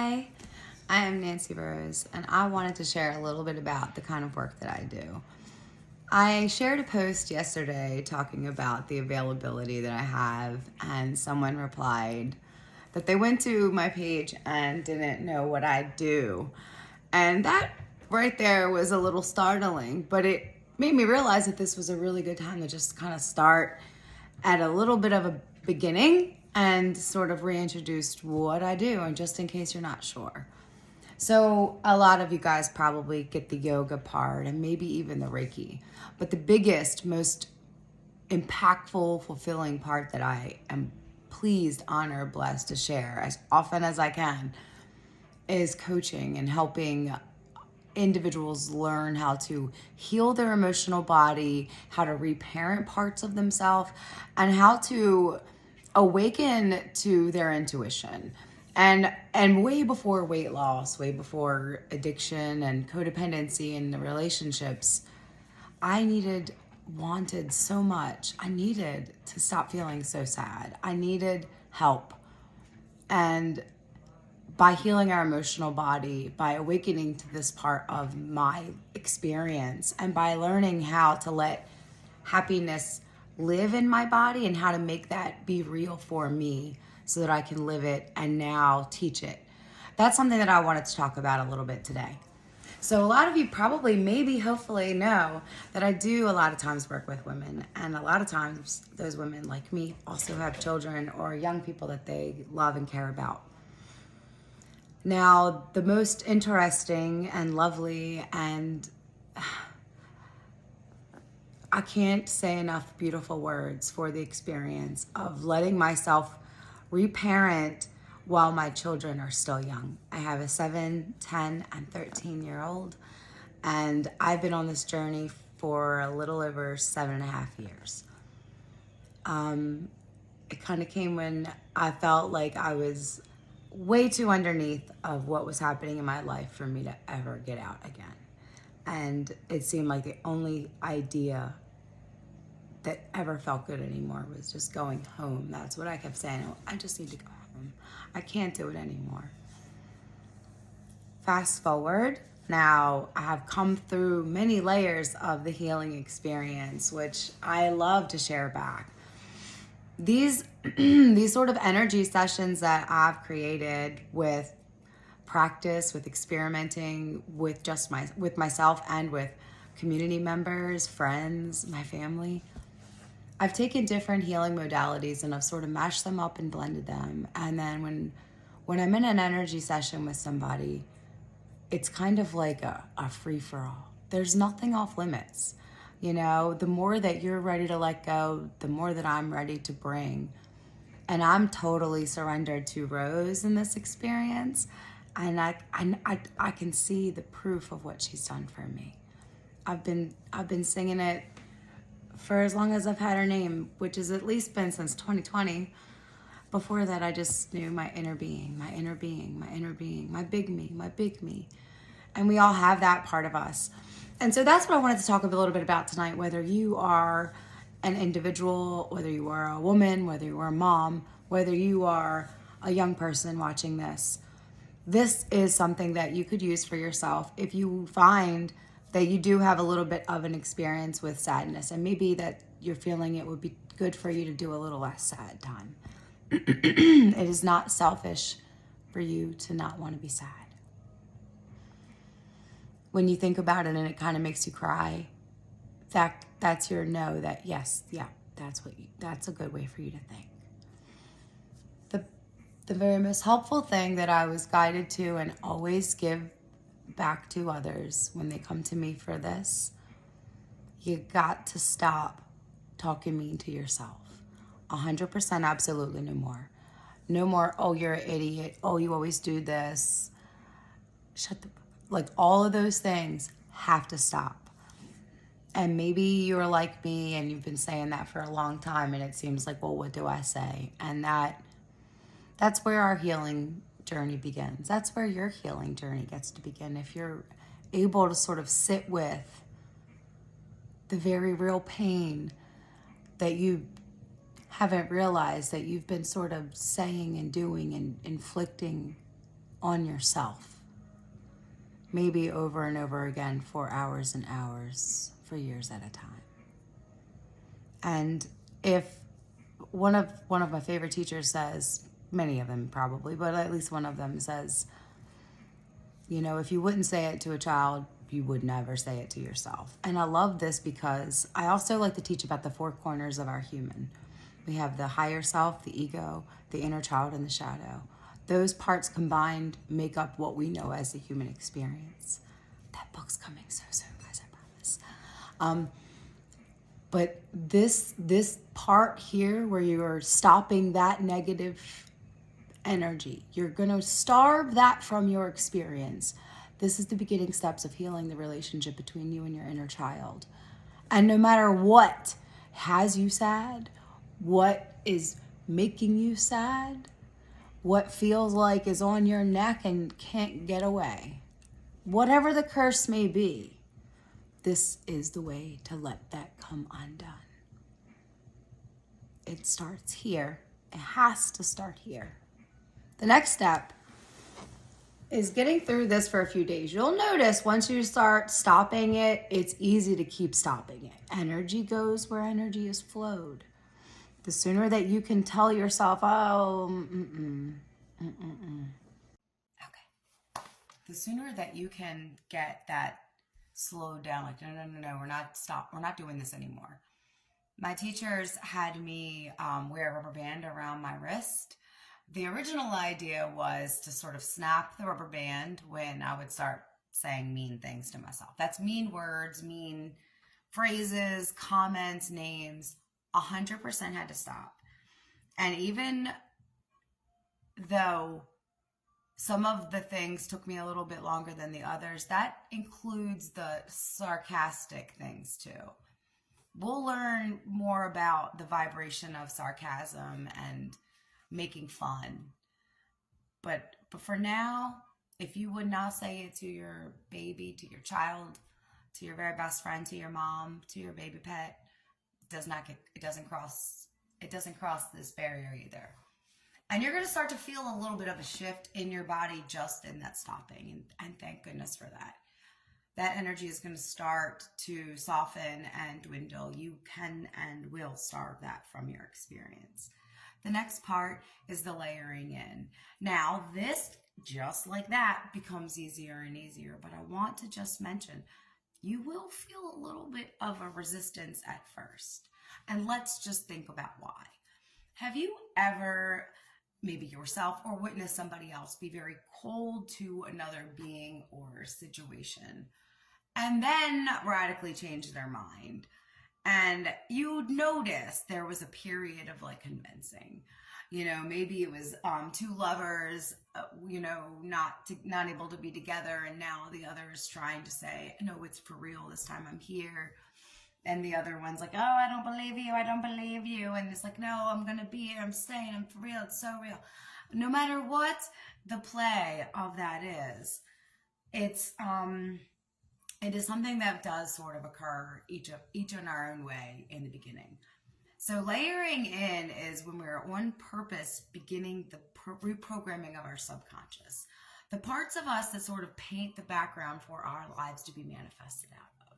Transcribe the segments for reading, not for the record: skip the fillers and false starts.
Hi, I am Nancy Burrows, and I wanted to share a little bit about the kind of work that I do. I shared a post yesterday talking about the availability that I have, and someone replied that they went to my page and didn't know what I do. And that right there was a little startling, but it made me realize that this was a really good time to just kind of start at a little bit of a beginning and sort of reintroduce what I do, and just in case you're not sure. So a lot of you guys probably get the yoga part and maybe even the Reiki. But the biggest, most impactful, fulfilling part that I am pleased, honored, blessed to share as often as I can is coaching and helping individuals learn how to heal their emotional body, how to reparent parts of themselves, and how to awaken to their intuition. And way before weight loss, way before addiction and codependency and the relationships, I wanted so much. I needed to stop feeling so sad. I needed help. And by healing our emotional body, by awakening to this part of my experience, and by learning how to let happiness live in my body and how to make that be real for me so that I can live it and now teach it. That's something that I wanted to talk about a little bit today. So a lot of you probably, maybe, hopefully know that I do a lot of times work with women. And a lot of times those women, like me, also have children or young people that they love and care about. Now, the most interesting and lovely, and I can't say enough beautiful words for the experience of letting myself reparent while my children are still young. I have a 7, 10, and 13-year-old, and I've been on this journey for a little over 7.5 years. It kind of came when I felt like I was way too underneath of what was happening in my life for me to ever get out again. And it seemed like the only idea that ever felt good anymore was just going home. That's what I kept saying. I just need to go home. I can't do it anymore. Fast forward, now I have come through many layers of the healing experience, which I love to share back. These these sort of energy sessions that I've created with practice, with experimenting, with with myself and with community members, friends, my family. I've taken different healing modalities and I've sort of mashed them up and blended them. And then when I'm in an energy session with somebody, it's kind of like a free-for-all. There's nothing off limits. You know, the more that you're ready to let go, the more that I'm ready to bring. And I'm totally surrendered to Rose in this experience. And I can see the proof of what she's done for me. I've been singing it for as long as I've had her name, which has at least been since 2020. Before that, I just knew my inner being, my inner being, my inner being, my big me, my big me. And we all have that part of us. And so that's what I wanted to talk a little bit about tonight, whether you are an individual, whether you are a woman, whether you are a mom, whether you are a young person watching this. This is something that you could use for yourself if you find that you do have a little bit of an experience with sadness, and maybe that you're feeling it would be good for you to do a little less sad time. It is not selfish for you to not want to be sad. When you think about it and it kind of makes you cry, that's your know that yes, yeah, that's a good way for you to think. The very most helpful thing that I was guided to and always give back to others when they come to me for this, you got to stop talking mean to yourself. 100% absolutely no more. No more, oh, you're an idiot. Oh, you always do this. Like all of those things have to stop. And maybe you're like me and you've been saying that for a long time and it seems like, well, what do I say? And that's where our healing journey begins. That's where your healing journey gets to begin. If you're able to sort of sit with the very real pain that you haven't realized that you've been sort of saying and doing and inflicting on yourself, maybe over and over again for hours and hours, for years at a time. And if one of my favorite teachers says, many of them probably, but at least one of them says, you know, if you wouldn't say it to a child, you would never say it to yourself. And I love this because I also like to teach about the four corners of our human. We have the higher self, the ego, the inner child, and the shadow. Those parts combined make up what we know as the human experience. That book's coming so soon, guys, I promise. But this part here where you're stopping that negative energy, you're going to starve that from your experience. This is the beginning steps of healing the relationship between you and your inner child. And no matter what has you sad, what is making you sad, what feels like is on your neck and can't get away, whatever the curse may be, this is the way to let that come undone. It starts here. It has to start here. The next step is getting through this for a few days. You'll notice once you start stopping it, it's easy to keep stopping it. Energy goes where energy is flowed. The sooner that you can tell yourself, okay. The sooner that you can get that slowed down, like, no, we're not doing this anymore. My teachers had me wear a rubber band around my wrist. The original idea was to sort of snap the rubber band when I would start saying mean things to myself. That's mean words, mean phrases, comments, names. 100% had to stop. And even though some of the things took me a little bit longer than the others, that includes the sarcastic things too. We'll learn more about the vibration of sarcasm and making fun. But for now, if you would not say it to your baby, to your child, to your very best friend, to your mom, to your baby pet, it doesn't cross this barrier either. And you're going to start to feel a little bit of a shift in your body just in that stopping. And thank goodness for that. That energy is going to start to soften and dwindle. You can and will starve that from your experience. The next part is the layering in. Now, this, just like that, becomes easier and easier. But I want to just mention, you will feel a little bit of a resistance at first. And let's just think about why. Have you ever, maybe yourself or witnessed somebody else, be very cold to another being or situation, and then radically change their mind? And you'd notice there was a period of like convincing, maybe it was two lovers, not able to be together. And now the other is trying to say, no, it's for real. This time I'm here. And the other one's like, oh, I don't believe you. And it's like, no, I'm going to be here. I'm staying. I'm for real. It's so real. No matter what the play of that is, it is something that does sort of occur each in our own way in the beginning. So layering in is when we're on purpose beginning the reprogramming of our subconscious. The parts of us that sort of paint the background for our lives to be manifested out of.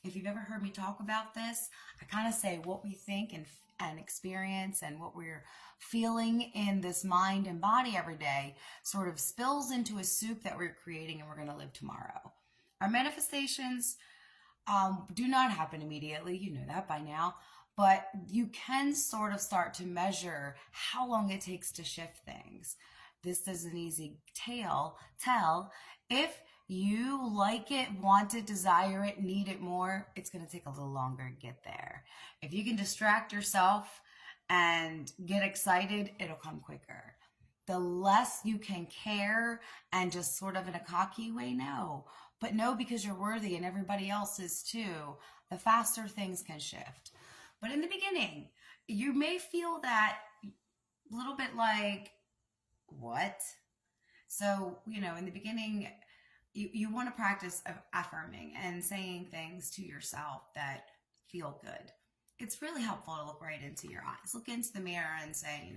If you've ever heard me talk about this, I kind of say what we think and experience and what we're feeling in this mind and body every day sort of spills into a soup that we're creating and we're going to live tomorrow. Our manifestations do not happen immediately. You know that by now. But you can sort of start to measure how long it takes to shift things. This is an easy tell. If you like it, want it, desire it, need it more, it's going to take a little longer to get there. If you can distract yourself and get excited, it'll come quicker. The less you can care and just sort of in a cocky way, no. But no, because you're worthy and everybody else is too, the faster things can shift. But in the beginning, you may feel that little bit like, what? So, in the beginning, you want to practice affirming and saying things to yourself that feel good. It's really helpful to look right into your eyes. Look into the mirror and say,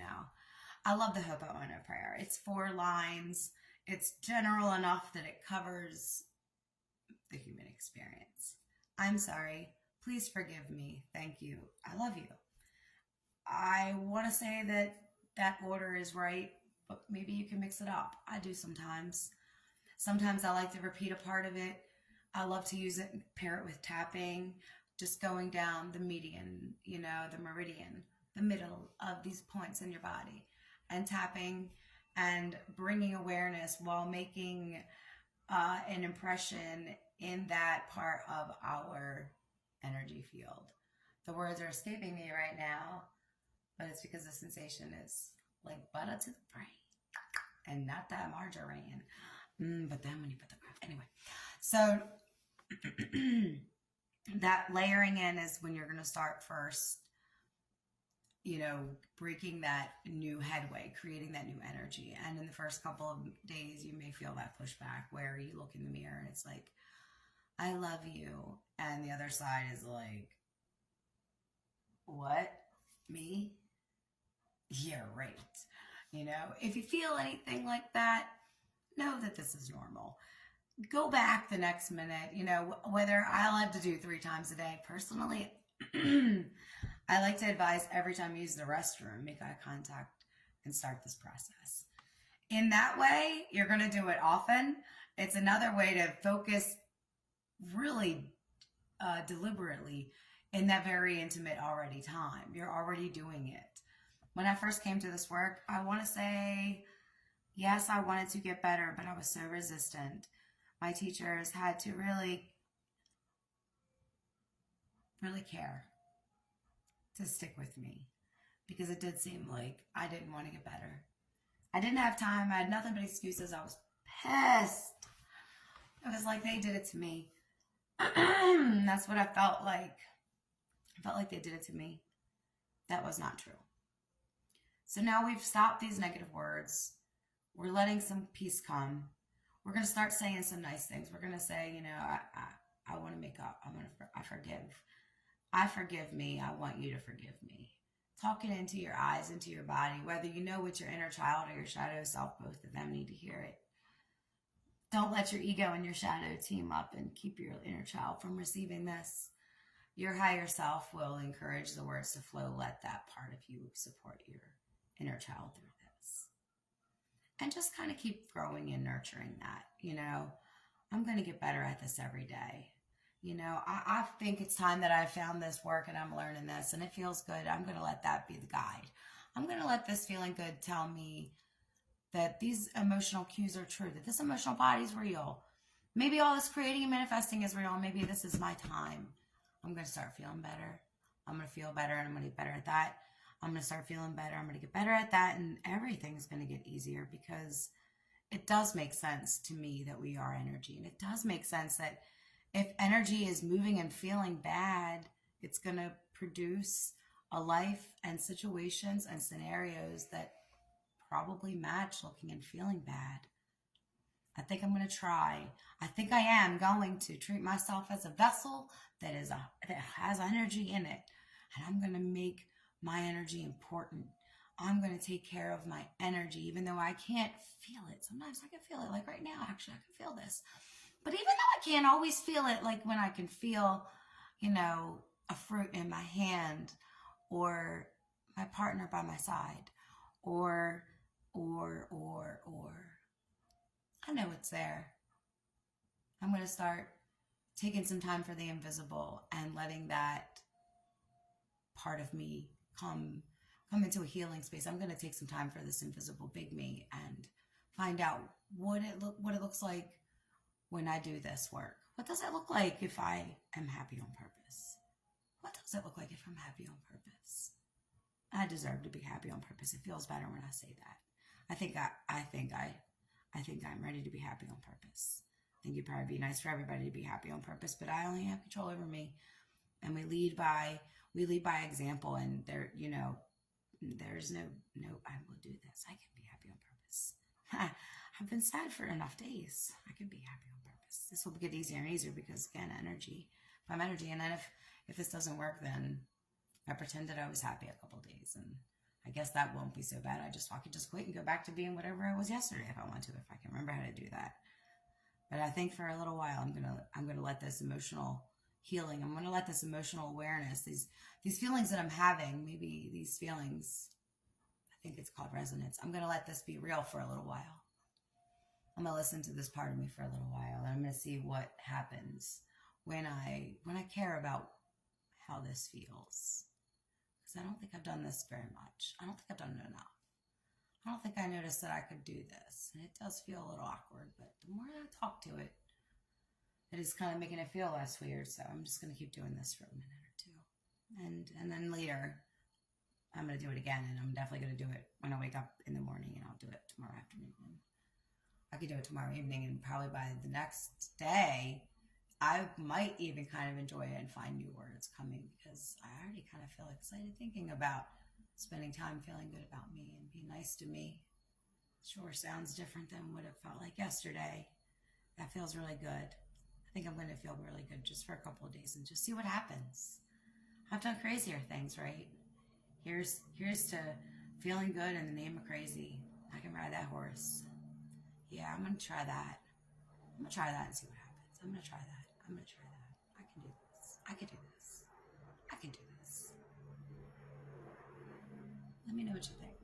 I love the Ho'oponopono prayer. It's 4 lines. it's general enough that it covers the human experience. I'm sorry. Please forgive me. Thank you. I love you. I want to say that that order is right, but maybe you can mix it up. I do sometimes. Sometimes I like to repeat a part of it. I love to use it and pair it with tapping, just going down the median, the meridian, the middle of these points in your body, and tapping and bringing awareness while making an impression in that part of our energy field. The words are escaping me right now, but it's because the sensation is like butter to the brain and not that margarine. But then when you put the craft, anyway. So that layering in is when you're going to start first, breaking that new headway, creating that new energy. And in the first couple of days, you may feel that pushback where you look in the mirror and it's like, I love you. And the other side is like, what? Me? Yeah, right. If you feel anything like that, know that this is normal. Go back the next minute, whether I like to do 3 times a day. Personally, I like to advise every time you use the restroom, make eye contact and start this process. In that way, you're going to do it often. It's another way to focus really deliberately in that very intimate already time. You're already doing it. When I first came to this work, I want to say, yes, I wanted to get better, but I was so resistant. My teachers had to really, really care to stick with me because it did seem like I didn't want to get better. I didn't have time. I had nothing but excuses. I was pissed. It was like they did it to me. That's what I felt like. I felt like they did it to me. That was not true. So now we've stopped these negative words. We're letting some peace come. We're going to start saying some nice things. We're going to say, I want to make up. I forgive. I forgive me. I want you to forgive me. Talk it into your eyes, into your body, whether you know with your inner child or your shadow self, both of them need to hear it. Don't let your ego and your shadow team up and keep your inner child from receiving this. Your higher self will encourage the words to flow. Let that part of you support your inner child through this. And just kind of keep growing and nurturing that. I'm going to get better at this every day. I think it's time that I found this work and I'm learning this and it feels good. I'm going to let that be the guide. I'm going to let this feeling good tell me that these emotional cues are true, that this emotional body is real. Maybe all this creating and manifesting is real. Maybe this is my time. I'm going to start feeling better. I'm going to feel better and I'm going to get better at that. I'm going to start feeling better. I'm going to get better at that. And everything's going to get easier because it does make sense to me that we are energy. And it does make sense that if energy is moving and feeling bad, it's going to produce a life and situations and scenarios that probably match looking and feeling bad. I think I'm going to try. I think I am going to treat myself as a vessel that has energy in it. And I'm going to make my energy important. I'm going to take care of my energy, even though I can't feel it. Sometimes I can feel it. Like right now, actually, I can feel this. But even though I can't always feel it, like when I can feel, a fruit in my hand or my partner by my side or I know it's there. I'm going to start taking some time for the invisible and letting that part of me come into a healing space. I'm going to take some time for this invisible big me and find out what it looks like when I do this work. What does it look like if I am happy on purpose? What does it look like if I'm happy on purpose? I deserve to be happy on purpose. It feels better when I say that. I think I'm ready to be happy on purpose. I think it'd probably be nice for everybody to be happy on purpose, but I only have control over me. And we lead by example. And there's no, I will do this. I can be happy on purpose. I've been sad for enough days. I can be happy on purpose. This will get easier and easier because again, energy. If I'm energy, and then if this doesn't work, then I pretended I was happy a couple of days, and I guess that won't be so bad. I could just quit and go back to being whatever I was yesterday if I want to, if I can remember how to do that. But I think for a little while I'm gonna let this emotional healing, I'm gonna let this emotional awareness, these feelings that I'm having, maybe these feelings, I think it's called resonance. I'm gonna let this be real for a little while. I'm gonna listen to this part of me for a little while, and I'm gonna see what happens when I care about how this feels. Because I don't think I've done this very much. I don't think I've done it enough. I don't think I noticed that I could do this. And it does feel a little awkward, but the more I talk to it, it is kind of making it feel less weird. So I'm just going to keep doing this for a minute or two. And then later, I'm going to do it again. And I'm definitely going to do it when I wake up in the morning, and I'll do it tomorrow afternoon. I could do it tomorrow evening, and probably by the next day, I might even kind of enjoy it and find new words coming, because I already kind of feel excited thinking about spending time feeling good about me and being nice to me. Sure sounds different than what it felt like yesterday. That feels really good. I think I'm going to feel really good just for a couple of days and just see what happens. I've done crazier things, right? Here's to feeling good in the name of crazy. I can ride that horse. Yeah, I'm going to try that. I'm going to try that and see what happens. I'm going to try that. I'm going to try that. I can do this. I can do this. I can do this. Let me know what you think.